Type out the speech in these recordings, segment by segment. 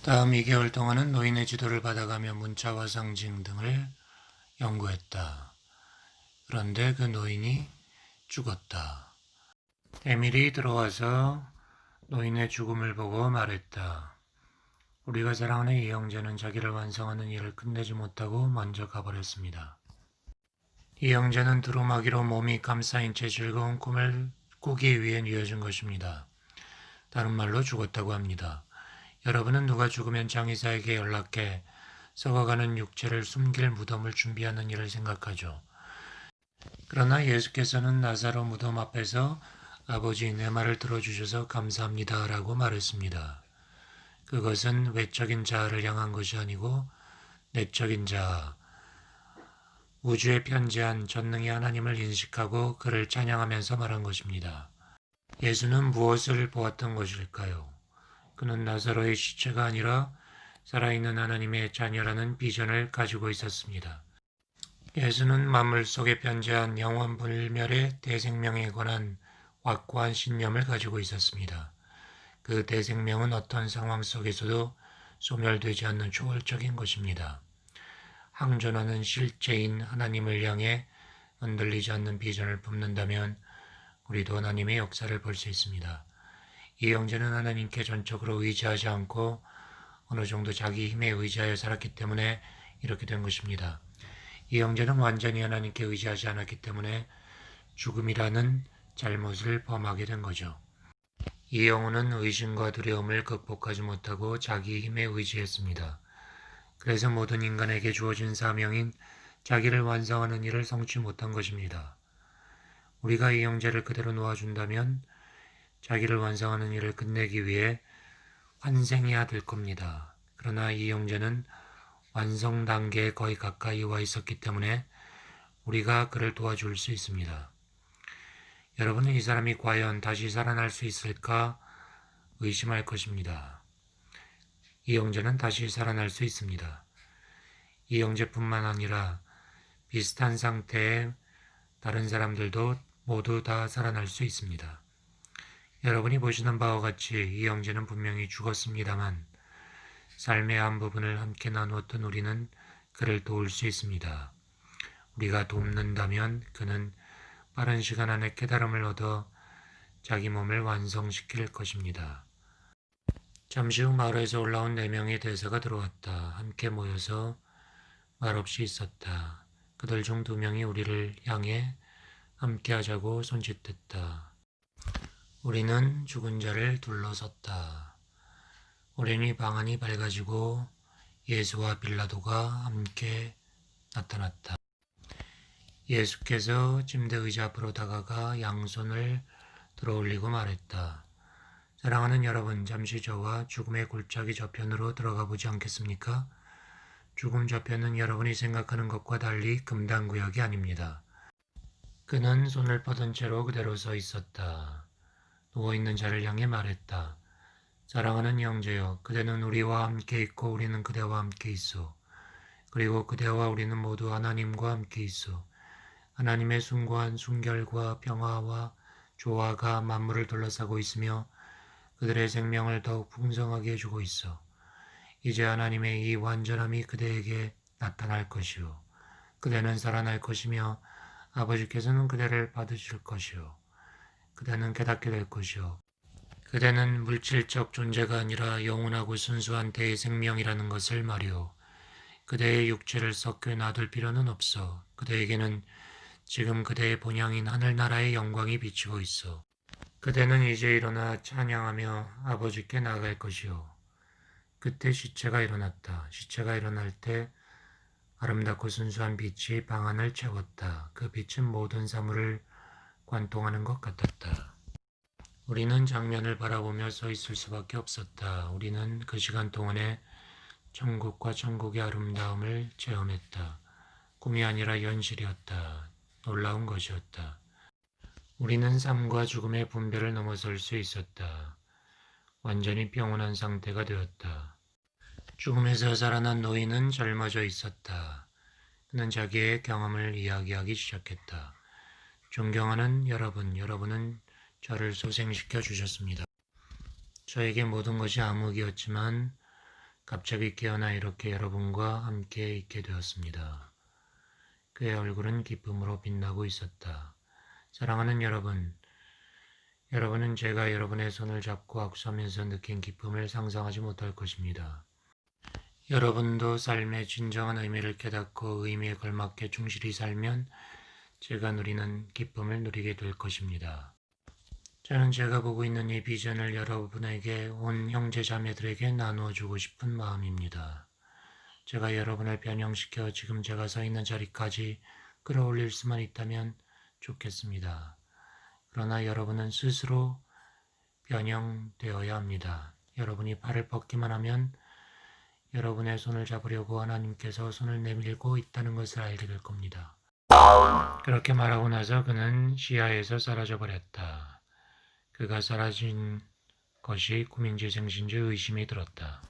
다음 2개월 동안은 노인의 지도를 받아가며 문자와 상징 등을 연구했다. 그런데 그 노인이 죽었다. 에밀이 들어와서 노인의 죽음을 보고 말했다. 우리가 사랑하는 이 형제는 자기를 완성하는 일을 끝내지 못하고 먼저 가버렸습니다. 이 형제는 두루마기로 몸이 감싸인 채 즐거운 꿈을 꾸기 위해 뉘어진 것입니다. 다른 말로 죽었다고 합니다. 여러분은 누가 죽으면 장의사에게 연락해 썩어가는 육체를 숨길 무덤을 준비하는 일을 생각하죠. 그러나 예수께서는 나사로 무덤 앞에서 아버지 내 말을 들어주셔서 감사합니다 라고 말했습니다. 그것은 외적인 자아를 향한 것이 아니고 내적인 자아, 우주에 편재한 전능의 하나님을 인식하고 그를 찬양하면서 말한 것입니다. 예수는 무엇을 보았던 것일까요? 그는 나사로의 시체가 아니라 살아있는 하나님의 자녀라는 비전을 가지고 있었습니다. 예수는 만물 속에 편재한 영원 불멸의 대생명에 관한 확고한 신념을 가지고 있었습니다. 그 대생명은 어떤 상황 속에서도 소멸되지 않는 초월적인 것입니다. 항존하는 실제인 하나님을 향해 흔들리지 않는 비전을 품는다면 우리도 하나님의 역사를 볼 수 있습니다. 이 형제는 하나님께 전적으로 의지하지 않고 어느 정도 자기 힘에 의지하여 살았기 때문에 이렇게 된 것입니다. 이 형제는 완전히 하나님께 의지하지 않았기 때문에 죽음이라는 잘못을 범하게 된 거죠. 이 영혼은 의심과 두려움을 극복하지 못하고 자기 힘에 의지했습니다. 그래서 모든 인간에게 주어진 사명인 자기를 완성하는 일을 성취 못한 것입니다. 우리가 이 형제를 그대로 놓아준다면 자기를 완성하는 일을 끝내기 위해 환생해야 될 겁니다. 그러나 이 형제는 완성 단계에 거의 가까이 와 있었기 때문에 우리가 그를 도와줄 수 있습니다. 여러분은 이 사람이 과연 다시 살아날 수 있을까 의심할 것입니다. 이 형제는 다시 살아날 수 있습니다. 이 형제뿐만 아니라 비슷한 상태의 다른 사람들도 모두 다 살아날 수 있습니다. 여러분이 보시는 바와 같이 이 형제는 분명히 죽었습니다만 삶의 한 부분을 함께 나누었던 우리는 그를 도울 수 있습니다. 우리가 돕는다면 그는 빠른 시간 안에 깨달음을 얻어 자기 몸을 완성시킬 것입니다. 잠시 후 마을에서 올라온 4명의 대사가 들어왔다. 함께 모여서 말없이 있었다. 그들 중 2명이 우리를 향해 함께 하자고 손짓했다. 우리는 죽은 자를 둘러섰다. 오랜이 방안이 밝아지고 예수와 빌라도가 함께 나타났다. 예수께서 침대 의자 앞으로 다가가 양손을 들어올리고 말했다. 사랑하는 여러분, 잠시 저와 죽음의 골짜기 저편으로 들어가 보지 않겠습니까? 죽음 저편은 여러분이 생각하는 것과 달리 금단구역이 아닙니다. 그는 손을 뻗은 채로 그대로 서 있었다. 누워있는 자를 향해 말했다. 사랑하는 형제여, 그대는 우리와 함께 있고 우리는 그대와 함께 있어. 그리고 그대와 우리는 모두 하나님과 함께 있어. 하나님의 숭고한 순결과 평화와 조화가 만물을 둘러싸고 있으며 그들의 생명을 더욱 풍성하게 해주고 있어. 이제 하나님의 이 완전함이 그대에게 나타날 것이요. 그대는 살아날 것이며 아버지께서는 그대를 받으실 것이요. 그대는 깨닫게 될 것이요. 그대는 물질적 존재가 아니라 영원하고 순수한 대의 생명이라는 것을 말이오. 그대의 육체를 썩게 놔둘 필요는 없어. 그대에게는 지금 그대의 본향인 하늘나라의 영광이 비치고 있어. 그대는 이제 일어나 찬양하며 아버지께 나아갈 것이오. 그때 시체가 일어났다. 시체가 일어날 때 아름답고 순수한 빛이 방 안을 채웠다. 그 빛은 모든 사물을 관통하는 것 같았다. 우리는 장면을 바라보며 서 있을 수밖에 없었다. 우리는 그 시간 동안에 천국과 천국의 아름다움을 체험했다. 꿈이 아니라 현실이었다. 놀라운 것이었다. 우리는 삶과 죽음의 분별을 넘어설 수 있었다. 완전히 평온한 상태가 되었다. 죽음에서 살아난 노인은 젊어져 있었다. 그는 자기의 경험을 이야기하기 시작했다. 존경하는 여러분, 여러분은 저를 소생시켜 주셨습니다. 저에게 모든 것이 암흑이었지만 갑자기 깨어나 이렇게 여러분과 함께 있게 되었습니다. 그의 얼굴은 기쁨으로 빛나고 있었다. 사랑하는 여러분, 여러분은 제가 여러분의 손을 잡고 악수하면서 느낀 기쁨을 상상하지 못할 것입니다. 여러분도 삶의 진정한 의미를 깨닫고 의미에 걸맞게 충실히 살면 제가 누리는 기쁨을 누리게 될 것입니다. 저는 제가 보고 있는 이 비전을 여러분에게 온 형제 자매들에게 나누어 주고 싶은 마음입니다. 제가 여러분을 변형시켜 지금 제가 서 있는 자리까지 끌어올릴 수만 있다면 좋겠습니다. 그러나 여러분은 스스로 변형되어야 합니다. 여러분이 발을 뻗기만 하면 여러분의 손을 잡으려고 하나님께서 손을 내밀고 있다는 것을 알게 될 겁니다. 그렇게 말하고 나서 그는 시야에서 사라져 버렸다. 그가 사라진 것이 꿈인지 생신지 의심이 들었다.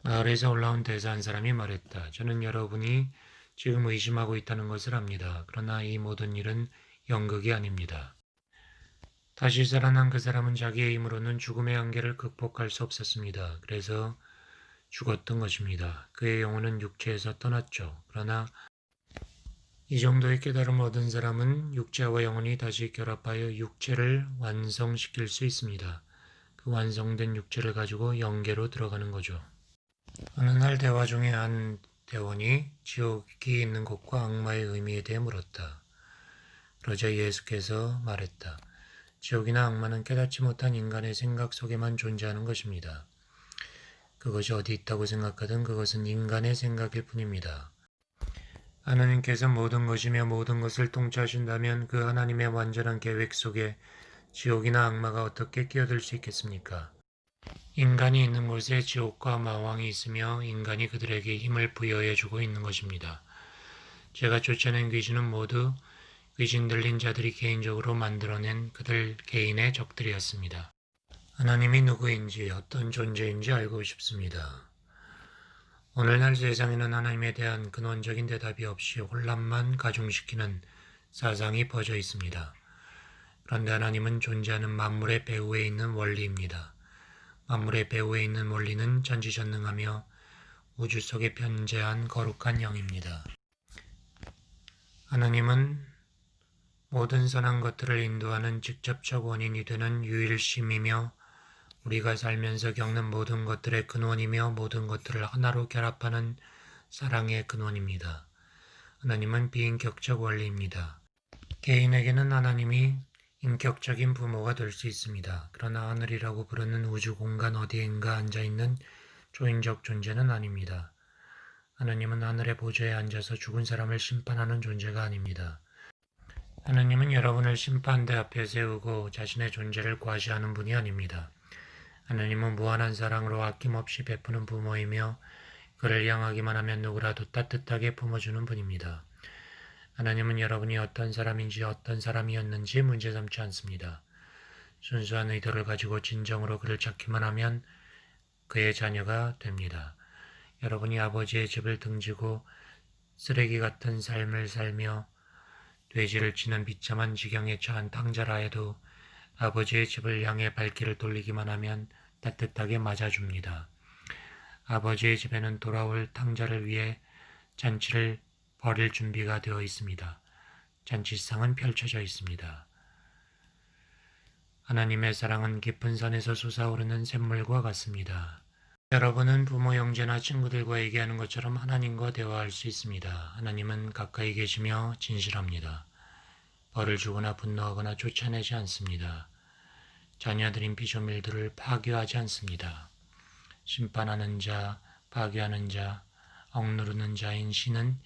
마을에서 올라온 대사 한 사람이 말했다. 저는 여러분이 지금 의심하고 있다는 것을 압니다. 그러나 이 모든 일은 연극이 아닙니다. 다시 살아난 그 사람은 자기의 힘으로는 죽음의 한계를 극복할 수 없었습니다. 그래서 죽었던 것입니다. 그의 영혼은 육체에서 떠났죠. 그러나 이 정도의 깨달음을 얻은 사람은 육체와 영혼이 다시 결합하여 육체를 완성시킬 수 있습니다. 그 완성된 육체를 가지고 영계로 들어가는 거죠. 어느 날 대화 중에 한 대원이 지옥이 있는 곳과 악마의 의미에 대해 물었다. 그러자 예수께서 말했다. 지옥이나 악마는 깨닫지 못한 인간의 생각 속에만 존재하는 것입니다. 그것이 어디 있다고 생각하든 그것은 인간의 생각일 뿐입니다. 하나님께서 모든 것이며 모든 것을 통치하신다면 그 하나님의 완전한 계획 속에 지옥이나 악마가 어떻게 끼어들 수 있겠습니까? 인간이 있는 곳에 지옥과 마왕이 있으며 인간이 그들에게 힘을 부여해주고 있는 것입니다. 제가 쫓아낸 귀신은 모두 귀신 들린 자들이 개인적으로 만들어낸 그들 개인의 적들이었습니다. 하나님이 누구인지 어떤 존재인지 알고 싶습니다. 오늘날 세상에는 하나님에 대한 근원적인 대답이 없이 혼란만 가중시키는 사상이 퍼져 있습니다. 그런데 하나님은 존재하는 만물의 배후에 있는 원리입니다. 만물의 배후에 있는 원리는 전지전능하며 우주 속에 편재한 거룩한 영입니다. 하나님은 모든 선한 것들을 인도하는 직접적 원인이 되는 유일심이며 우리가 살면서 겪는 모든 것들의 근원이며 모든 것들을 하나로 결합하는 사랑의 근원입니다. 하나님은 비인격적 원리입니다. 개인에게는 하나님이 인격적인 부모가 될 수 있습니다. 그러나 하늘이라고 부르는 우주 공간 어디엔가 앉아있는 초인적 존재는 아닙니다. 하나님은 하늘의 보좌에 앉아서 죽은 사람을 심판하는 존재가 아닙니다. 하나님은 여러분을 심판대 앞에 세우고 자신의 존재를 과시하는 분이 아닙니다. 하나님은 무한한 사랑으로 아낌없이 베푸는 부모이며 그를 향하기만 하면 누구라도 따뜻하게 품어주는 분입니다. 하나님은 여러분이 어떤 사람인지 어떤 사람이었는지 문제 삼지 않습니다. 순수한 의도를 가지고 진정으로 그를 찾기만 하면 그의 자녀가 됩니다. 여러분이 아버지의 집을 등지고 쓰레기 같은 삶을 살며 돼지를 치는 비참한 지경에 처한 탕자라 해도 아버지의 집을 향해 발길을 돌리기만 하면 따뜻하게 맞아줍니다. 아버지의 집에는 돌아올 탕자를 위해 잔치를 벌일 준비가 되어 있습니다. 잔치상은 펼쳐져 있습니다. 하나님의 사랑은 깊은 산에서 솟아오르는 샘물과 같습니다. 여러분은 부모, 형제나 친구들과 얘기하는 것처럼 하나님과 대화할 수 있습니다. 하나님은 가까이 계시며 진실합니다. 벌을 주거나 분노하거나 쫓아내지 않습니다. 자녀들인 피조물들을 파괴하지 않습니다. 심판하는 자, 파괴하는 자, 억누르는 자인 신은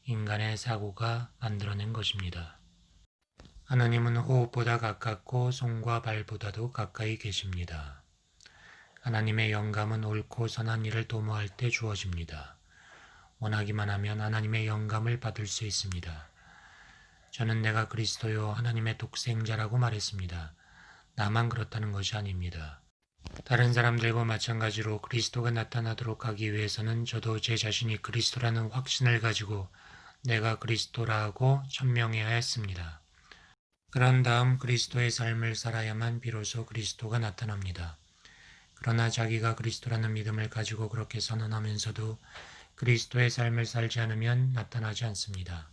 인간의 사고가 만들어낸 것입니다. 하나님은 호흡보다 가깝고 손과 발보다도 가까이 계십니다. 하나님의 영감은 옳고 선한 일을 도모할 때 주어집니다. 원하기만 하면 하나님의 영감을 받을 수 있습니다. 저는 내가 그리스도요 하나님의 독생자라고 말했습니다. 나만 그렇다는 것이 아닙니다. 다른 사람들과 마찬가지로 그리스도가 나타나도록 하기 위해서는 저도 제 자신이 그리스도라는 확신을 가지고 내가 그리스도라고 천명해야 했습니다. 그런 다음 그리스도의 삶을 살아야만 비로소 그리스도가 나타납니다. 그러나 자기가 그리스도라는 믿음을 가지고 그렇게 선언하면서도 그리스도의 삶을 살지 않으면 나타나지 않습니다.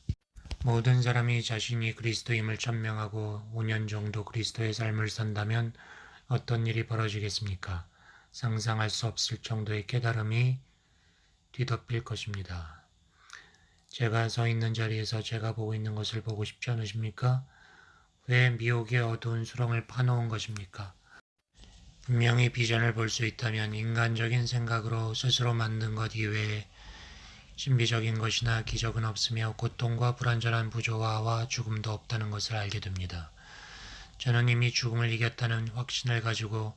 모든 사람이 자신이 그리스도임을 천명하고 5년 정도 그리스도의 삶을 산다면 어떤 일이 벌어지겠습니까? 상상할 수 없을 정도의 깨달음이 뒤덮일 것입니다. 제가 서 있는 자리에서 제가 보고 있는 것을 보고 싶지 않으십니까? 왜 미혹의 어두운 수렁을 파놓은 것입니까? 분명히 비전을 볼 수 있다면 인간적인 생각으로 스스로 만든 것 이외에 신비적인 것이나 기적은 없으며 고통과 불완전한 부조화와 죽음도 없다는 것을 알게 됩니다. 저는 이미 죽음을 이겼다는 확신을 가지고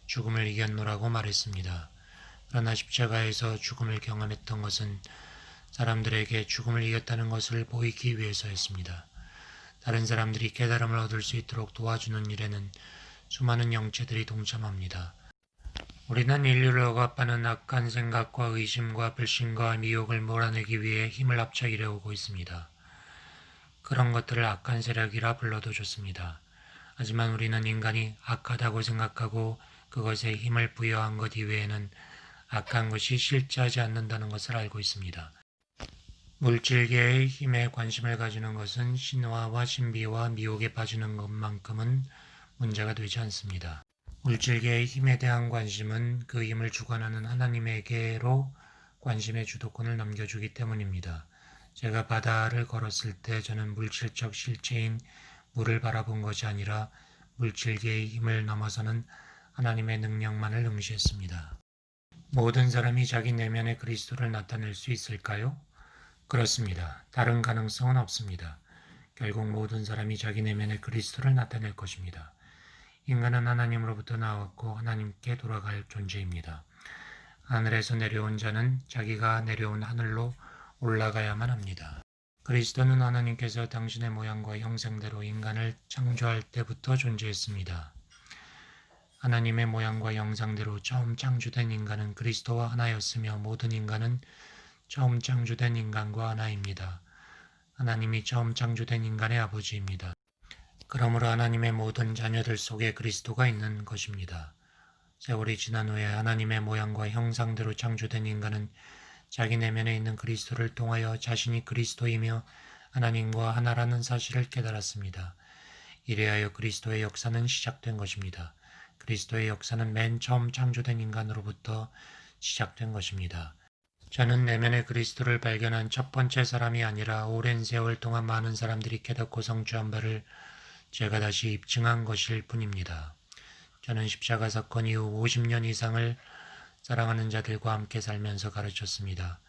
죽음을 이겼노라고 말했습니다. 그러나 십자가에서 죽음을 경험했던 것은 사람들에게 죽음을 이겼다는 것을 보이기 위해서였습니다. 다른 사람들이 깨달음을 얻을 수 있도록 도와주는 일에는 수많은 영체들이 동참합니다. 우리는 인류를 억압하는 악한 생각과 의심과 불신과 미혹을 몰아내기 위해 힘을 합쳐 일해오고 있습니다. 그런 것들을 악한 세력이라 불러도 좋습니다. 하지만 우리는 인간이 악하다고 생각하고 그것에 힘을 부여한 것 이외에는 악한 것이 실제하지 않는다는 것을 알고 있습니다. 물질계의 힘에 관심을 가지는 것은 신화와 신비와 미혹에 빠지는 것만큼은 문제가 되지 않습니다. 물질계의 힘에 대한 관심은 그 힘을 주관하는 하나님에게로 관심의 주도권을 넘겨주기 때문입니다. 제가 바다를 걸었을 때 저는 물질적 실체인 물을 바라본 것이 아니라 물질계의 힘을 넘어서는 하나님의 능력만을 응시했습니다. 모든 사람이 자기 내면의 그리스도를 나타낼 수 있을까요? 그렇습니다. 다른 가능성은 없습니다. 결국 모든 사람이 자기 내면의 그리스도를 나타낼 것입니다. 인간은 하나님으로부터 나왔고 하나님께 돌아갈 존재입니다. 하늘에서 내려온 자는 자기가 내려온 하늘로 올라가야만 합니다. 그리스도는 하나님께서 당신의 모양과 형상대로 인간을 창조할 때부터 존재했습니다. 하나님의 모양과 형상대로 처음 창조된 인간은 그리스도와 하나였으며 모든 인간은 처음 창조된 인간과 하나입니다. 하나님이 처음 창조된 인간의 아버지입니다. 그러므로 하나님의 모든 자녀들 속에 그리스도가 있는 것입니다. 세월이 지난 후에 하나님의 모양과 형상대로 창조된 인간은 자기 내면에 있는 그리스도를 통하여 자신이 그리스도이며 하나님과 하나라는 사실을 깨달았습니다. 이래하여 그리스도의 역사는 시작된 것입니다. 그리스도의 역사는 맨 처음 창조된 인간으로부터 시작된 것입니다. 저는 내면의 그리스도를 발견한 첫 번째 사람이 아니라 오랜 세월 동안 많은 사람들이 깨닫고 성취한 바를 제가 다시 입증한 것일 뿐입니다. 저는 십자가 사건 이후 50년 이상을 사랑하는 자들과 함께 살면서 가르쳤습니다.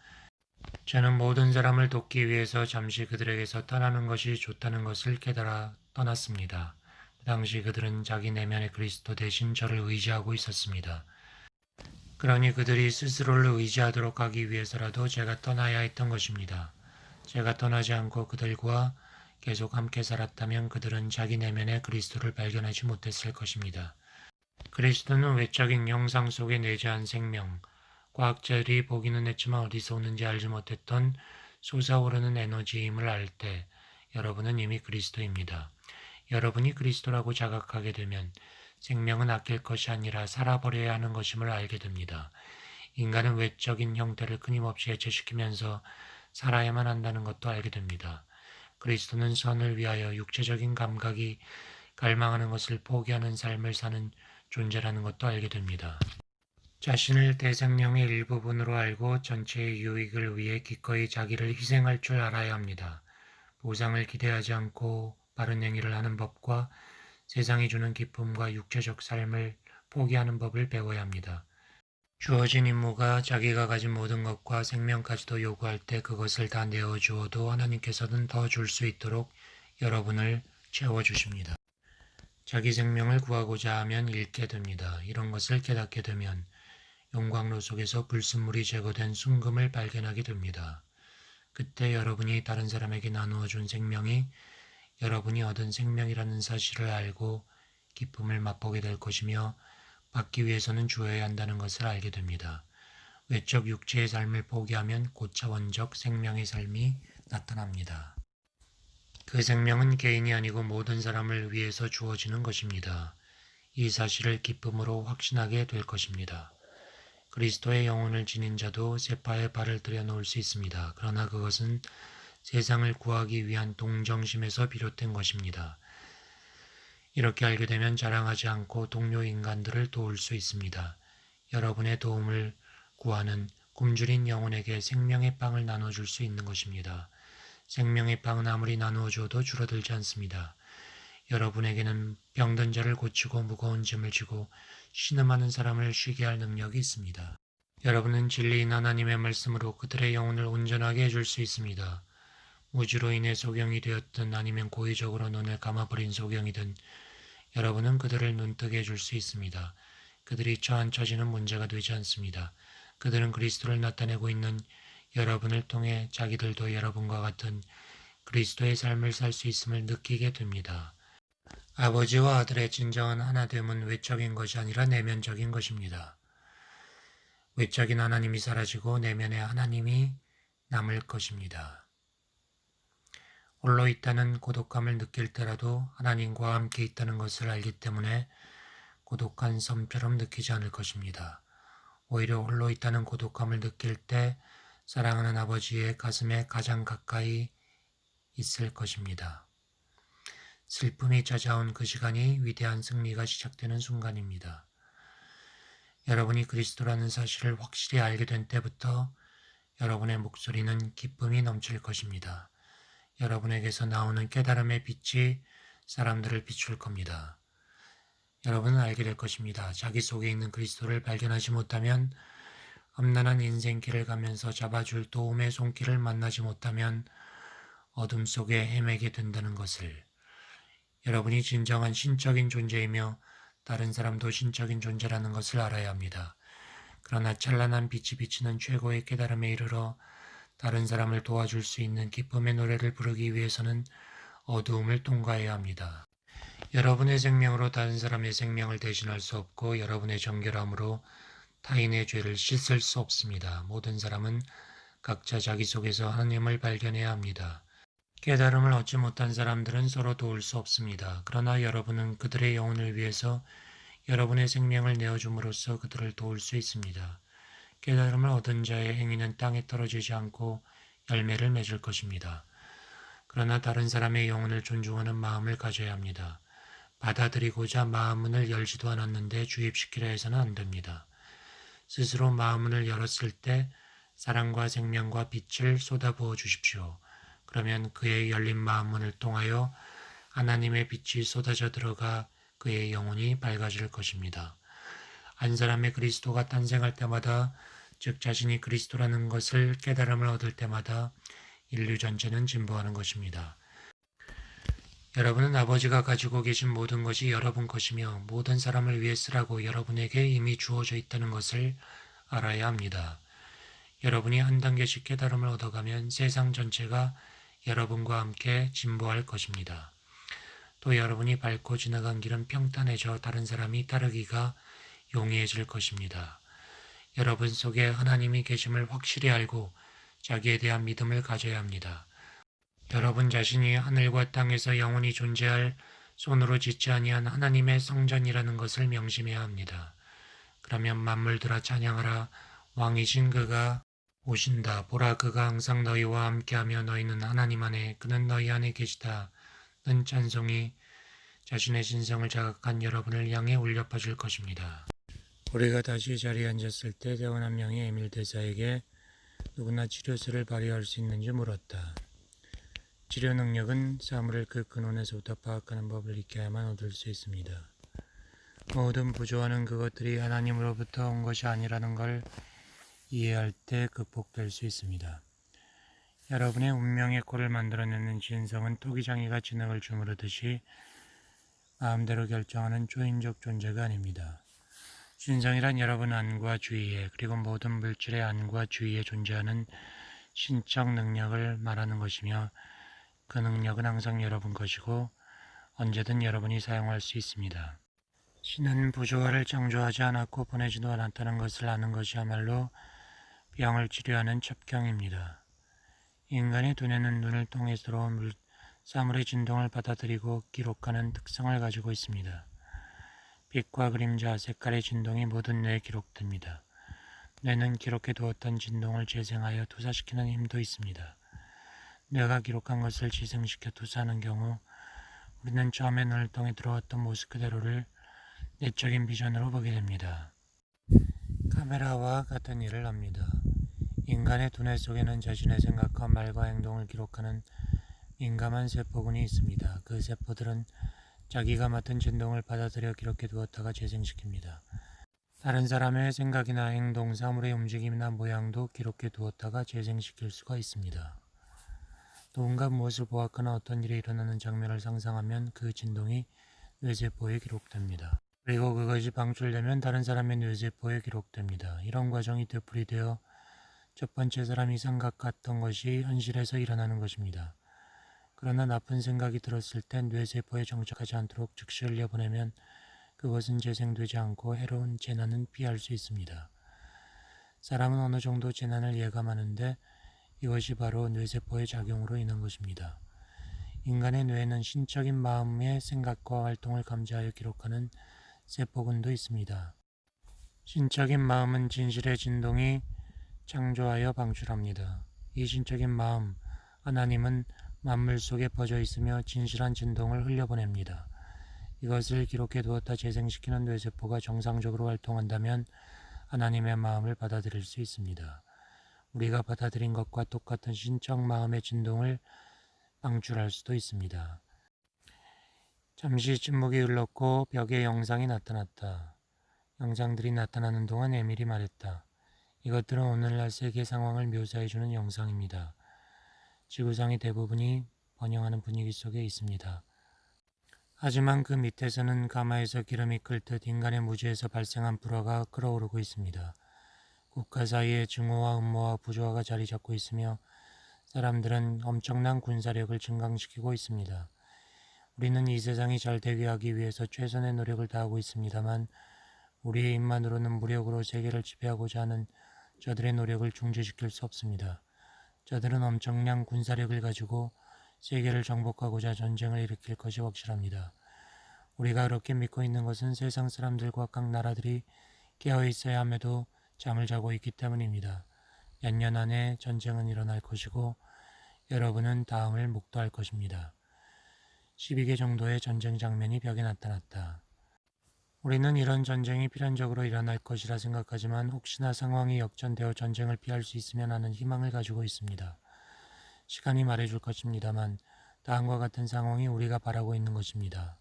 저는 모든 사람을 돕기 위해서 잠시 그들에게서 떠나는 것이 좋다는 것을 깨달아 떠났습니다. 그 당시 그들은 자기 내면의 그리스도 대신 저를 의지하고 있었습니다. 그러니 그들이 스스로를 의지하도록 하기 위해서라도 제가 떠나야 했던 것입니다. 제가 떠나지 않고 그들과 계속 함께 살았다면 그들은 자기 내면의 그리스도를 발견하지 못했을 것입니다. 그리스도는 외적인 형상 속에 내재한 생명, 과학자들이 보기는 했지만 어디서 오는지 알지 못했던 솟아오르는 에너지임을 알 때 여러분은 이미 그리스도입니다. 여러분이 그리스도라고 자각하게 되면 생명은 아낄 것이 아니라 살아버려야 하는 것임을 알게 됩니다. 인간은 외적인 형태를 끊임없이 해체시키면서 살아야만 한다는 것도 알게 됩니다. 그리스도는 선을 위하여 육체적인 감각이 갈망하는 것을 포기하는 삶을 사는 존재라는 것도 알게 됩니다. 자신을 대생명의 일부분으로 알고 전체의 유익을 위해 기꺼이 자기를 희생할 줄 알아야 합니다. 보상을 기대하지 않고 바른 행위를 하는 법과 세상이 주는 기쁨과 육체적 삶을 포기하는 법을 배워야 합니다. 주어진 임무가 자기가 가진 모든 것과 생명까지도 요구할 때 그것을 다 내어주어도 하나님께서는 더 줄 수 있도록 여러분을 채워주십니다. 자기 생명을 구하고자 하면 잃게 됩니다. 이런 것을 깨닫게 되면 용광로 속에서 불순물이 제거된 순금을 발견하게 됩니다. 그때 여러분이 다른 사람에게 나누어 준 생명이 여러분이 얻은 생명이라는 사실을 알고 기쁨을 맛보게 될 것이며 받기 위해서는 주어야 한다는 것을 알게 됩니다. 외적 육체의 삶을 포기하면 고차원적 생명의 삶이 나타납니다. 그 생명은 개인이 아니고 모든 사람을 위해서 주어지는 것입니다. 이 사실을 기쁨으로 확신하게 될 것입니다. 그리스도의 영혼을 지닌 자도 세파에 발을 들여놓을 수 있습니다. 그러나 그것은 세상을 구하기 위한 동정심에서 비롯된 것입니다. 이렇게 알게 되면 자랑하지 않고 동료 인간들을 도울 수 있습니다. 여러분의 도움을 구하는 굶주린 영혼에게 생명의 빵을 나눠줄 수 있는 것입니다. 생명의 빵은 아무리 나누어 줘도 줄어들지 않습니다. 여러분에게는 병든 자를 고치고 무거운 짐을 지고 신음하는 사람을 쉬게 할 능력이 있습니다. 여러분은 진리인 하나님의 말씀으로 그들의 영혼을 온전하게 해줄 수 있습니다. 무지로 인해 소경이 되었든 아니면 고의적으로 눈을 감아버린 소경이든 여러분은 그들을 눈뜨게 해줄 수 있습니다. 그들이 처한 처지는 문제가 되지 않습니다. 그들은 그리스도를 나타내고 있는 여러분을 통해 자기들도 여러분과 같은 그리스도의 삶을 살 수 있음을 느끼게 됩니다. 아버지와 아들의 진정한 하나됨은 외적인 것이 아니라 내면적인 것입니다. 외적인 하나님이 사라지고 내면의 하나님이 남을 것입니다. 홀로 있다는 고독감을 느낄 때라도 하나님과 함께 있다는 것을 알기 때문에 고독한 섬처럼 느끼지 않을 것입니다. 오히려 홀로 있다는 고독감을 느낄 때 사랑하는 아버지의 가슴에 가장 가까이 있을 것입니다. 슬픔이 찾아온 그 시간이 위대한 승리가 시작되는 순간입니다. 여러분이 그리스도라는 사실을 확실히 알게 된 때부터 여러분의 목소리는 기쁨이 넘칠 것입니다. 여러분에게서 나오는 깨달음의 빛이 사람들을 비출 겁니다. 여러분은 알게 될 것입니다. 자기 속에 있는 그리스도를 발견하지 못하면, 험난한 인생길을 가면서 잡아줄 도움의 손길을 만나지 못하면 어둠 속에 헤매게 된다는 것을, 여러분이 진정한 신적인 존재이며 다른 사람도 신적인 존재라는 것을 알아야 합니다. 그러나 찬란한 빛이 비치는 최고의 깨달음에 이르러 다른 사람을 도와줄 수 있는 기쁨의 노래를 부르기 위해서는 어두움을 통과해야 합니다. 여러분의 생명으로 다른 사람의 생명을 대신할 수 없고 여러분의 정결함으로 타인의 죄를 씻을 수 없습니다. 모든 사람은 각자 자기 속에서 하나님을 발견해야 합니다. 깨달음을 얻지 못한 사람들은 서로 도울 수 없습니다. 그러나 여러분은 그들의 영혼을 위해서 여러분의 생명을 내어줌으로써 그들을 도울 수 있습니다. 깨달음을 얻은 자의 행위는 땅에 떨어지지 않고 열매를 맺을 것입니다. 그러나 다른 사람의 영혼을 존중하는 마음을 가져야 합니다. 받아들이고자 마음문을 열지도 않았는데 주입시키려 해서는 안 됩니다. 스스로 마음문을 열었을 때 사랑과 생명과 빛을 쏟아부어 주십시오. 그러면 그의 열린 마음문을 통하여 하나님의 빛이 쏟아져 들어가 그의 영혼이 밝아질 것입니다. 한 사람의 그리스도가 탄생할 때마다, 즉 자신이 그리스도라는 것을 깨달음을 얻을 때마다 인류 전체는 진보하는 것입니다. 여러분은 아버지가 가지고 계신 모든 것이 여러분 것이며 모든 사람을 위해 쓰라고 여러분에게 이미 주어져 있다는 것을 알아야 합니다. 여러분이 한 단계씩 깨달음을 얻어가면 세상 전체가 여러분과 함께 진보할 것입니다. 또 여러분이 밟고 지나간 길은 평탄해져 다른 사람이 따르기가 용이해질 것입니다. 여러분 속에 하나님이 계심을 확실히 알고 자기에 대한 믿음을 가져야 합니다. 여러분 자신이 하늘과 땅에서 영원히 존재할 손으로 짓지 아니한 하나님의 성전이라는 것을 명심해야 합니다. 그러면 만물들아 찬양하라. 왕이신 그가 오신다. 보라, 그가 항상 너희와 함께하며 너희는 하나님 안에 그는 너희 안에 계시다. 는 찬송이 자신의 신성을 자각한 여러분을 향해 울려 퍼질 것입니다. 우리가 다시 자리에 앉았을 때 대원 한 명이 에밀 대사에게 누구나 치료술을 발휘할 수 있는지 물었다. 치료 능력은 사물을 그 근원에서부터 파악하는 법을 익혀야만 얻을 수 있습니다. 모든 부조화는 그것들이 하나님으로부터 온 것이 아니라는 걸 이해할 때 극복될 수 있습니다. 여러분의 운명의 꼴을 만들어내는 진성은 토기장이가 진흙을 주무르듯이 마음대로 결정하는 초인적 존재가 아닙니다. 신성이란 여러분 안과 주위에, 그리고 모든 물질의 안과 주위에 존재하는 신적 능력을 말하는 것이며, 그 능력은 항상 여러분 것이고 언제든 여러분이 사용할 수 있습니다. 신은 부조화를 창조하지 않았고 보내지도 않았다는 것을 아는 것이야말로 병을 치료하는 첩경입니다. 인간의 두뇌는 눈을 통해 들어온 사물의 진동을 받아들이고 기록하는 특성을 가지고 있습니다. 빛과 그림자, 색깔의 진동이 모든 뇌에 기록됩니다. 뇌는 기록해 두었던 진동을 재생하여 투사시키는 힘도 있습니다. 뇌가 기록한 것을 재생시켜 투사하는 경우 우리는 처음에 눈을 통해 들어왔던 모습 그대로를 내적인 비전으로 보게 됩니다. 카메라와 같은 일을 합니다. 인간의 두뇌 속에는 자신의 생각과 말과 행동을 기록하는 민감한 세포군이 있습니다. 그 세포들은 자기가 맡은 진동을 받아들여 기록해 두었다가 재생시킵니다. 다른 사람의 생각이나 행동, 사물의 움직임이나 모양도 기록해 두었다가 재생시킬 수가 있습니다. 누군가 무엇을 보았거나 어떤 일이 일어나는 장면을 상상하면 그 진동이 뇌세포에 기록됩니다. 그리고 그것이 방출되면 다른 사람의 뇌세포에 기록됩니다. 이런 과정이 되풀이되어 첫 번째 사람이 생각했던 것이 현실에서 일어나는 것입니다. 그러나 나쁜 생각이 들었을 땐 뇌세포에 정착하지 않도록 즉시 흘려보내면 그것은 재생되지 않고 해로운 재난은 피할 수 있습니다. 사람은 어느 정도 재난을 예감하는데 이것이 바로 뇌세포의 작용으로 인한 것입니다. 인간의 뇌에는 신적인 마음의 생각과 활동을 감지하여 기록하는 세포군도 있습니다. 신적인 마음은 진실의 진동이 창조하여 방출합니다. 이 신적인 마음, 하나님은 만물 속에 퍼져 있으며 진실한 진동을 흘려보냅니다. 이것을 기록해 두었다 재생시키는 뇌세포가 정상적으로 활동한다면 하나님의 마음을 받아들일 수 있습니다. 우리가 받아들인 것과 똑같은 신적 마음의 진동을 방출할 수도 있습니다. 잠시 침묵이 흘렀고 벽에 영상이 나타났다. 영상들이 나타나는 동안 에밀이 말했다. 이것들은 오늘날 세계 상황을 묘사해주는 영상입니다. 지구상의 대부분이 번영하는 분위기 속에 있습니다. 하지만 그 밑에서는 가마에서 기름이 끓듯 인간의 무지에서 발생한 불화가 끓어오르고 있습니다. 국가 사이에 증오와 음모와 부조화가 자리 잡고 있으며 사람들은 엄청난 군사력을 증강시키고 있습니다. 우리는 이 세상이 잘 되게 하기 위해서 최선의 노력을 다하고 있습니다만 우리의 입만으로는 무력으로 세계를 지배하고자 하는 저들의 노력을 중지시킬 수 없습니다. 저들은 엄청난 군사력을 가지고 세계를 정복하고자 전쟁을 일으킬 것이 확실합니다. 우리가 그렇게 믿고 있는 것은 세상 사람들과 각 나라들이 깨어있어야 함에도 잠을 자고 있기 때문입니다. 몇 년 안에 전쟁은 일어날 것이고 여러분은 다음을 목도할 것입니다. 12개 정도의 전쟁 장면이 벽에 나타났다. 우리는 이런 전쟁이 필연적으로 일어날 것이라 생각하지만 혹시나 상황이 역전되어 전쟁을 피할 수 있으면 하는 희망을 가지고 있습니다. 시간이 말해줄 것입니다만 다음과 같은 상황이 우리가 바라고 있는 것입니다.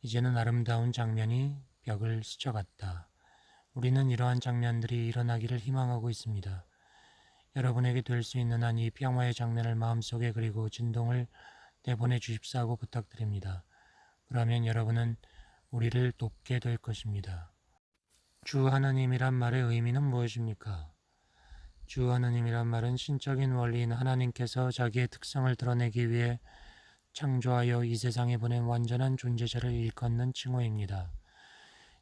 이제는 아름다운 장면이 벽을 스쳐갔다. 우리는 이러한 장면들이 일어나기를 희망하고 있습니다. 여러분에게 될 수 있는 한 이 평화의 장면을 마음속에 그리고 진동을 내보내 주십사 하고 부탁드립니다. 그러면 여러분은 우리를 돕게 될 것입니다. 주 하나님이란 말의 의미는 무엇입니까? 주 하나님이란 말은 신적인 원리인 하나님께서 자기의 특성을 드러내기 위해 창조하여 이 세상에 보낸 완전한 존재자를 일컫는 칭호입니다.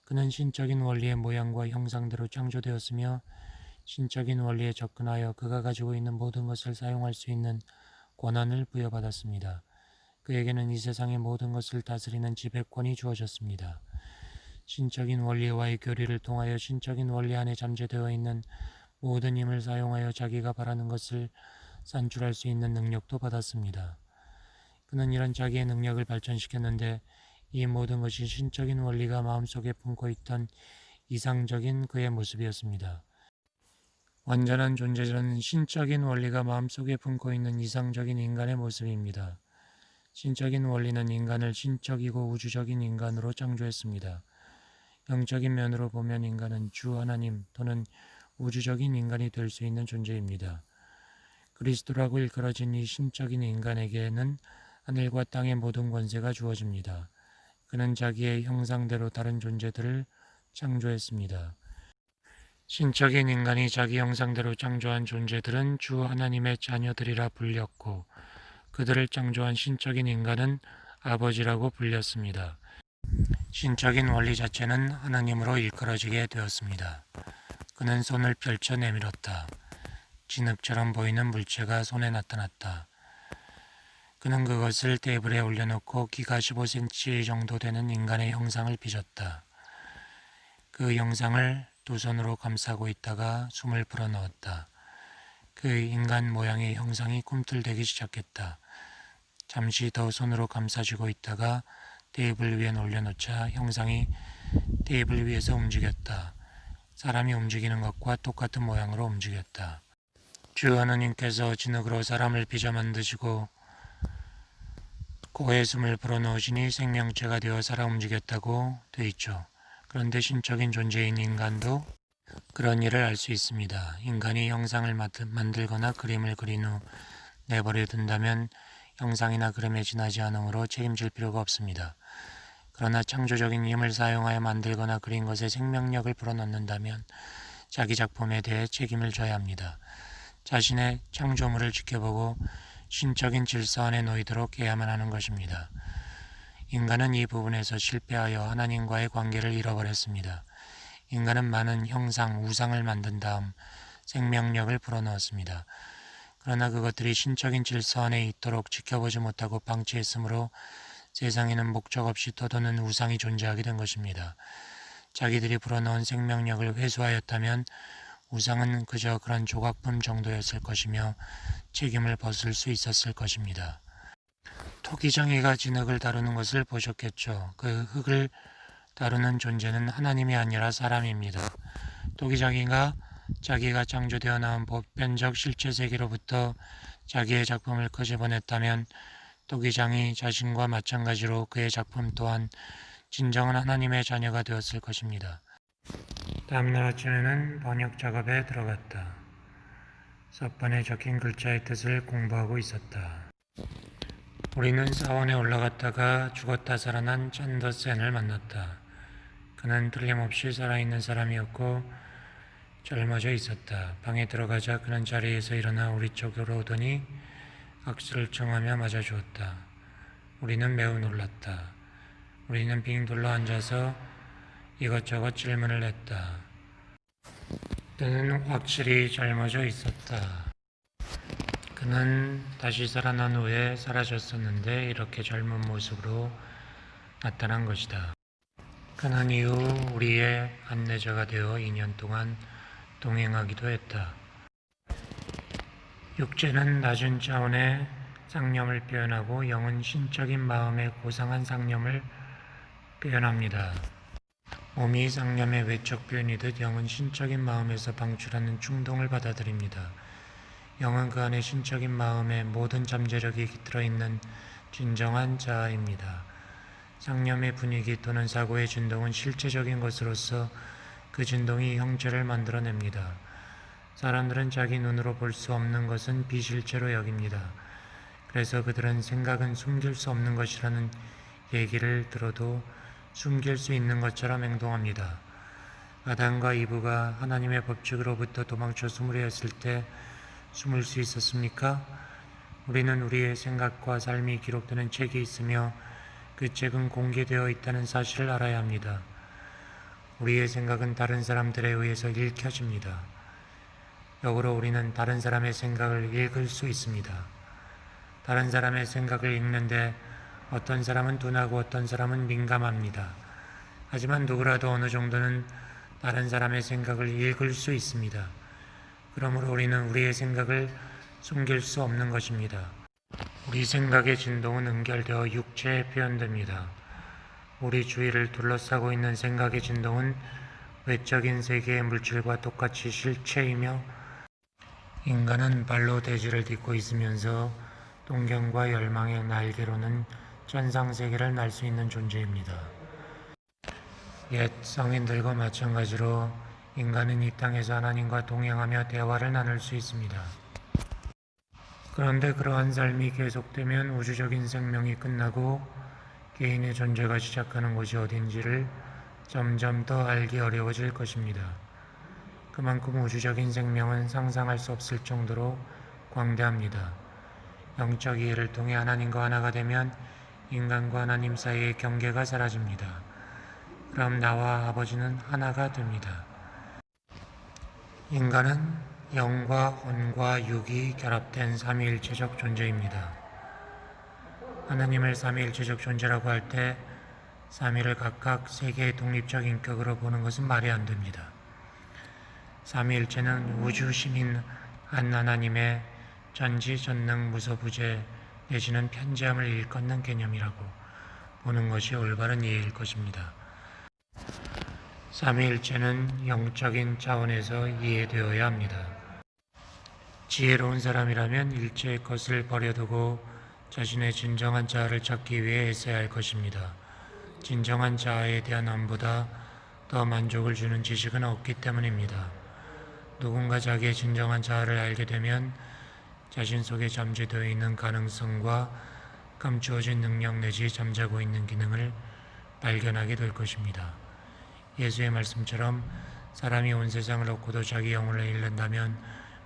그는 신적인 원리의 모양과 형상대로 창조되었으며 신적인 원리에 접근하여 그가 가지고 있는 모든 것을 사용할 수 있는 권한을 부여받았습니다. 그에게는 이 세상의 모든 것을 다스리는 지배권이 주어졌습니다. 신적인 원리와의 교리를 통하여 신적인 원리 안에 잠재되어 있는 모든 힘을 사용하여 자기가 바라는 것을 산출할 수 있는 능력도 받았습니다. 그는 이런 자기의 능력을 발전시켰는데 이 모든 것이 신적인 원리가 마음속에 품고 있던 이상적인 그의 모습이었습니다. 완전한 존재자는 신적인 원리가 마음속에 품고 있는 이상적인 인간의 모습입니다. 신적인 원리는 인간을 신적이고 우주적인 인간으로 창조했습니다. 영적인 면으로 보면 인간은 주 하나님 또는 우주적인 인간이 될 수 있는 존재입니다. 그리스도라고 일컬어진 이 신적인 인간에게는 하늘과 땅의 모든 권세가 주어집니다. 그는 자기의 형상대로 다른 존재들을 창조했습니다. 신적인 인간이 자기 형상대로 창조한 존재들은 주 하나님의 자녀들이라 불렸고 그들을 창조한 신적인 인간은 아버지라고 불렸습니다. 신적인 원리 자체는 하나님으로 일컬어지게 되었습니다. 그는 손을 펼쳐 내밀었다. 진흙처럼 보이는 물체가 손에 나타났다. 그는 그것을 테이블에 올려놓고 키가 15cm 정도 되는 인간의 형상을 빚었다. 그 형상을 두 손으로 감싸고 있다가 숨을 불어넣었다. 그 인간 모양의 형상이 꿈틀대기 시작했다. 잠시 더 손으로 감싸쥐고 있다가 테이블 위에 올려놓자 형상이 테이블 위에서 움직였다. 사람이 움직이는 것과 똑같은 모양으로 움직였다. 주 하느님께서 진흙으로 사람을 빚어 만드시고 코에 숨을 불어넣으시니 생명체가 되어 살아 움직였다고 돼 있죠. 그런데 신적인 존재인 인간도 그런 일을 할 수 있습니다. 인간이 형상을 만들거나 그림을 그린 후 내버려 둔다면 형상이나 그림에 지나지 않으므로 책임질 필요가 없습니다. 그러나 창조적인 힘을 사용하여 만들거나 그린 것에 생명력을 불어넣는다면 자기 작품에 대해 책임을 져야 합니다. 자신의 창조물을 지켜보고 신적인 질서 안에 놓이도록 해야만 하는 것입니다. 인간은 이 부분에서 실패하여 하나님과의 관계를 잃어버렸습니다. 인간은 많은 형상, 우상을 만든 다음 생명력을 불어넣었습니다. 그러나 그것들이 신적인 질서 안에 있도록 지켜보지 못하고 방치했으므로 세상에는 목적 없이 떠도는 우상이 존재하게 된 것입니다. 자기들이 불어넣은 생명력을 회수하였다면 우상은 그저 그런 조각품 정도였을 것이며 책임을 벗을 수 있었을 것입니다. 토기장이가 진흙을 다루는 것을 보셨겠죠. 그 흙을 다루는 존재는 하나님이 아니라 사람입니다. 토기장이가 자기가 창조되어 나온 보편적 실체 세계로부터 자기의 작품을 끄집어냈다면 토기장이 자신과 마찬가지로 그의 작품 또한 진정한 하나님의 자녀가 되었을 것입니다. 다음날 아침에는 번역 작업에 들어갔다. 석판에 적힌 글자의 뜻을 공부하고 있었다. 우리는 사원에 올라갔다가 죽었다 살아난 챈더센을 만났다. 그는 틀림없이 살아있는 사람이었고 젊어져 있었다. 방에 들어가자 그는 자리에서 일어나 우리 쪽으로 오더니 악수를 청하며 맞아주었다. 우리는 매우 놀랐다. 우리는 빙 둘러 앉아서 이것저것 질문을 했다. 그는 확실히 젊어져 있었다. 그는 다시 살아난 후에 사라졌었는데 이렇게 젊은 모습으로 나타난 것이다. 그는 이후 우리의 안내자가 되어 2년 동안 동행하기도 했다. 육체는 낮은 차원의 상념을 표현하고 영은 신적인 마음의 고상한 상념을 표현합니다. 몸이 상념의 외적 표현이듯 영은 신적인 마음에서 방출하는 충동을 받아들입니다. 영은 그 안에 신적인 마음의 모든 잠재력이 깃들어 있는 진정한 자아입니다. 상념의 분위기 또는 사고의 진동은 실체적인 것으로서 그 진동이 형체를 만들어냅니다. 사람들은 자기 눈으로 볼 수 없는 것은 비실체로 여깁니다. 그래서 그들은 생각은 숨길 수 없는 것이라는 얘기를 들어도 숨길 수 있는 것처럼 행동합니다. 아담과 이브가 하나님의 법칙으로부터 도망쳐 숨으려 했을 때 숨을 수 있었습니까? 우리는 우리의 생각과 삶이 기록되는 책이 있으며 그 책은 공개되어 있다는 사실을 알아야 합니다. 우리의 생각은 다른 사람들에 의해서 읽혀집니다. 역으로 우리는 다른 사람의 생각을 읽을 수 있습니다. 다른 사람의 생각을 읽는데 어떤 사람은 둔하고 어떤 사람은 민감합니다. 하지만 누구라도 어느 정도는 다른 사람의 생각을 읽을 수 있습니다. 그러므로 우리는 우리의 생각을 숨길 수 없는 것입니다. 우리 생각의 진동은 연결되어 육체에 표현됩니다. 우리 주위를 둘러싸고 있는 생각의 진동은 외적인 세계의 물질과 똑같이 실체이며 인간은 발로 대지를 딛고 있으면서 동경과 열망의 날개로는 천상세계를 날 수 있는 존재입니다. 옛 성인들과 마찬가지로 인간은 이 땅에서 하나님과 동행하며 대화를 나눌 수 있습니다. 그런데 그러한 삶이 계속되면 우주적인 생명이 끝나고 개인의 존재가 시작하는 곳이 어딘지를 점점 더 알기 어려워질 것입니다. 그만큼 우주적인 생명은 상상할 수 없을 정도로 광대합니다. 영적 이해를 통해 하나님과 하나가 되면 인간과 하나님 사이의 경계가 사라집니다. 그럼 나와 아버지는 하나가 됩니다. 인간은 영과 혼과 육이 결합된 삼위일체적 존재입니다. 하나님을 삼위일체적 존재라고 할 때 삼위를 각각 세 개의 독립적 인격으로 보는 것은 말이 안 됩니다. 삼위일체는 우주신인 한 하나님의 전지전능 무소부재 내지는 편재함을 일컫는 개념이라고 보는 것이 올바른 이해일 것입니다. 삼위일체는 영적인 차원에서 이해되어야 합니다. 지혜로운 사람이라면 일체의 것을 버려두고 자신의 진정한 자아를 찾기 위해 애써야 할 것입니다. 진정한 자아에 대한 암보다 더 만족을 주는 지식은 없기 때문입니다. 누군가 자기의 진정한 자아를 알게 되면 자신 속에 잠재되어 있는 가능성과 감추어진 능력 내지 잠자고 있는 기능을 발견하게 될 것입니다. 예수의 말씀처럼 사람이 온 세상을 얻고도 자기 영혼을 잃는다면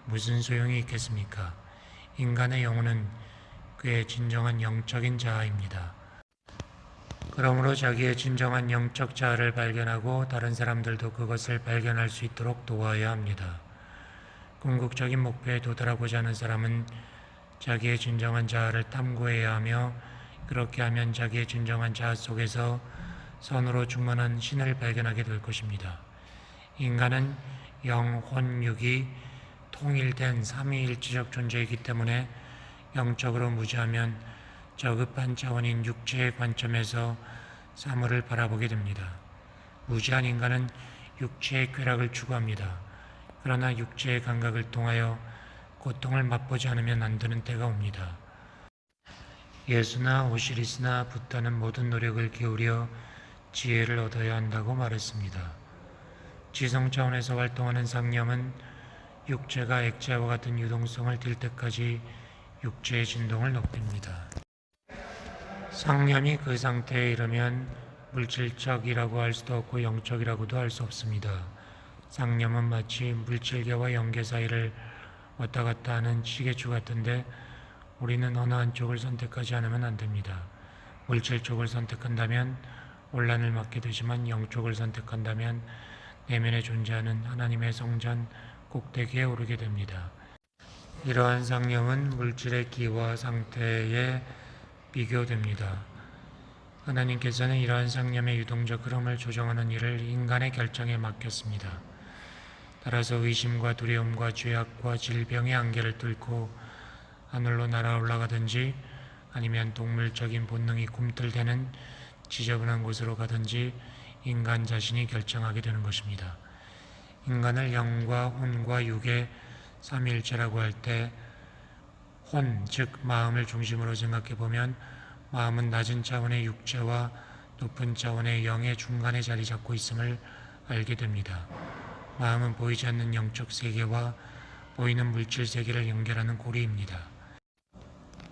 무슨 소용이 있겠습니까? 인간의 영혼은 그의 진정한 영적인 자아입니다. 그러므로 자기의 진정한 영적 자아를 발견하고 다른 사람들도 그것을 발견할 수 있도록 도와야 합니다. 궁극적인 목표에 도달하고자 하는 사람은 자기의 진정한 자아를 탐구해야 하며 그렇게 하면 자기의 진정한 자아 속에서 선으로 충만한 신을 발견하게 될 것입니다. 인간은 영, 혼, 육이 통일된 삼위일체적 존재이기 때문에 영적으로 무지하면 저급한 차원인 육체의 관점에서 사물을 바라보게 됩니다. 무지한 인간은 육체의 쾌락을 추구합니다. 그러나 육체의 감각을 통하여 고통을 맛보지 않으면 안 되는 때가 옵니다. 예수나 오시리스나 붓다는 모든 노력을 기울여 지혜를 얻어야 한다고 말했습니다. 지성 차원에서 활동하는 상념은 육체가 액체와 같은 유동성을 띌 때까지 육체의 진동을 높입니다. 상념이 그 상태에 이르면 물질적이라고 할 수도 없고 영적이라고도 할 수 없습니다. 상념은 마치 물질계와 영계 사이를 왔다 갔다 하는 시계추 같은데 우리는 어느 한쪽을 선택하지 않으면 안 됩니다. 물질 쪽을 선택한다면 혼란을 맞게 되지만 영 쪽을 선택한다면 내면에 존재하는 하나님의 성전 꼭대기에 오르게 됩니다. 이러한 상념은 물질의 기와 상태에 비교됩니다. 하나님께서는 이러한 상념의 유동적 흐름을 조정하는 일을 인간의 결정에 맡겼습니다. 따라서 의심과 두려움과 죄악과 질병의 안개를 뚫고 하늘로 날아 올라가든지 아니면 동물적인 본능이 꿈틀대는 지저분한 곳으로 가든지 인간 자신이 결정하게 되는 것입니다. 인간을 영과 혼과 육의 삼위일체라고 할 때 혼, 즉 마음을 중심으로 생각해 보면 마음은 낮은 차원의 육체와 높은 차원의 영의 중간에 자리 잡고 있음을 알게 됩니다. 마음은 보이지 않는 영적 세계와 보이는 물질 세계를 연결하는 고리입니다.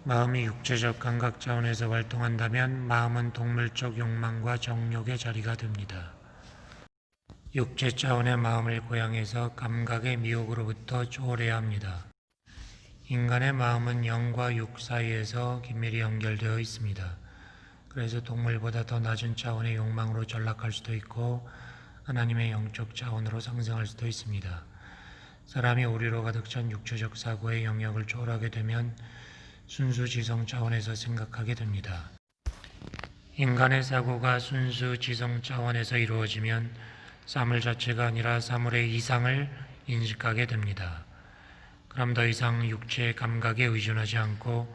마음이 육체적 감각 차원에서 활동한다면 마음은 동물적 욕망과 정욕의 자리가 됩니다. 육체 차원의 마음을 고양해서 감각의 미혹으로부터 초월해야 합니다. 인간의 마음은 영과 육 사이에서 긴밀히 연결되어 있습니다. 그래서 동물보다 더 낮은 차원의 욕망으로 전락할 수도 있고 하나님의 영적 차원으로 상승할 수도 있습니다. 사람이 오리로 가득 찬 육체적 사고의 영역을 초월하게 되면 순수 지성 차원에서 생각하게 됩니다. 인간의 사고가 순수 지성 차원에서 이루어지면 사물 자체가 아니라 사물의 이상을 인식하게 됩니다. 그럼 더 이상 육체의 감각에 의존하지 않고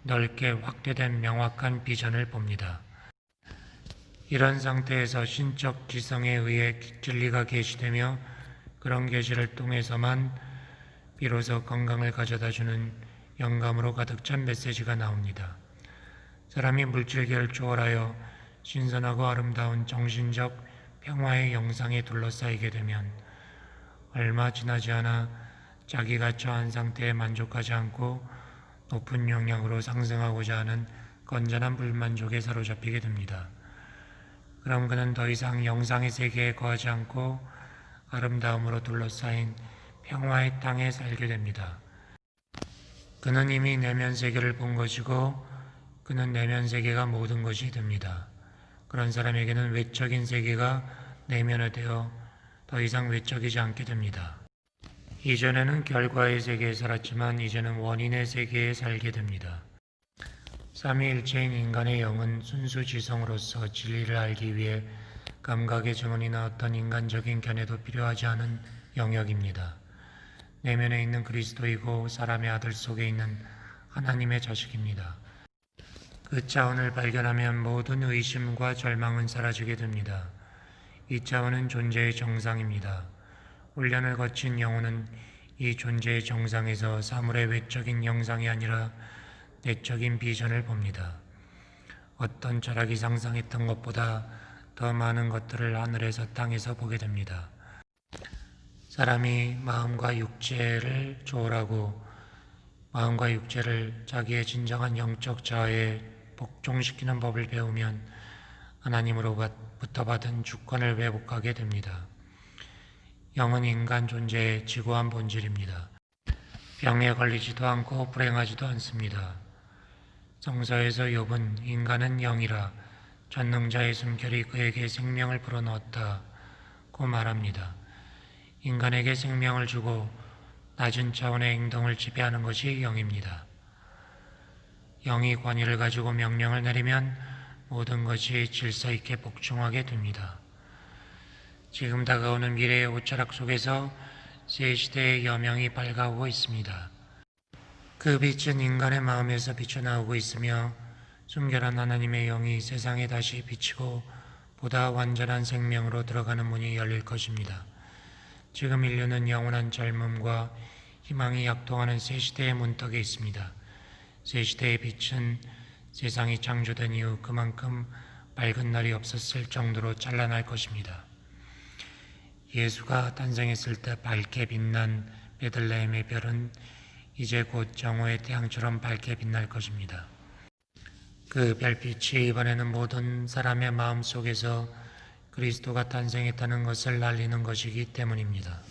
넓게 확대된 명확한 비전을 봅니다. 이런 상태에서 신적 지성에 의해 진리가 계시되며 그런 계시를 통해서만 비로소 건강을 가져다주는 영감으로 가득 찬 메시지가 나옵니다. 사람이 물질계를 초월하여 신선하고 아름다운 정신적 평화의 영상에 둘러싸이게 되면 얼마 지나지 않아 자기가 처한 상태에 만족하지 않고 높은 영역으로 상승하고자 하는 건전한 불만족에 사로잡히게 됩니다. 그럼 그는 더 이상 영상의 세계에 거하지 않고 아름다움으로 둘러싸인 평화의 땅에 살게 됩니다. 그는 이미 내면 세계를 본 것이고 그는 내면 세계가 모든 것이 됩니다. 그런 사람에게는 외적인 세계가 내면화되어 더 이상 외적이지 않게 됩니다. 이전에는 결과의 세계에 살았지만 이제는 원인의 세계에 살게 됩니다. 삼위일체인 인간의 영은 순수 지성으로서 진리를 알기 위해 감각의 증언이나 어떤 인간적인 견해도 필요하지 않은 영역입니다. 내면에 있는 그리스도이고 사람의 아들 속에 있는 하나님의 자식입니다. 그 차원을 발견하면 모든 의심과 절망은 사라지게 됩니다. 이 차원은 존재의 정상입니다. 훈련을 거친 영혼은 이 존재의 정상에서 사물의 외적인 영상이 아니라 내적인 비전을 봅니다. 어떤 철학이 상상했던 것보다 더 많은 것들을 하늘에서 땅에서 보게 됩니다. 사람이 마음과 육체를 초월하고 마음과 육체를 자기의 진정한 영적 자아에 복종시키는 법을 배우면 하나님으로부터 받은 주권을 회복하게 됩니다. 영은 인간 존재의 지고한 본질입니다. 병에 걸리지도 않고 불행하지도 않습니다. 성서에서 욥은 인간은 영이라 전능자의 숨결이 그에게 생명을 불어넣었다고 말합니다. 인간에게 생명을 주고 낮은 차원의 행동을 지배하는 것이 영입니다. 영이 권위를 가지고 명령을 내리면 모든 것이 질서 있게 복종하게 됩니다. 지금 다가오는 미래의 오차락 속에서 새 시대의 여명이 밝아오고 있습니다. 그 빛은 인간의 마음에서 비쳐나오고 있으며 순결한 하나님의 영이 세상에 다시 비치고 보다 완전한 생명으로 들어가는 문이 열릴 것입니다. 지금 인류는 영원한 젊음과 희망이 약동하는 새 시대의 문턱에 있습니다. 새 시대의 빛은 세상이 창조된 이후 그만큼 밝은 날이 없었을 정도로 찬란할 것입니다. 예수가 탄생했을 때 밝게 빛난 베들레헴의 별은 이제 곧 정오의 태양처럼 밝게 빛날 것입니다. 그 별빛이 이번에는 모든 사람의 마음 속에서 그리스도가 탄생했다는 것을 알리는 것이기 때문입니다.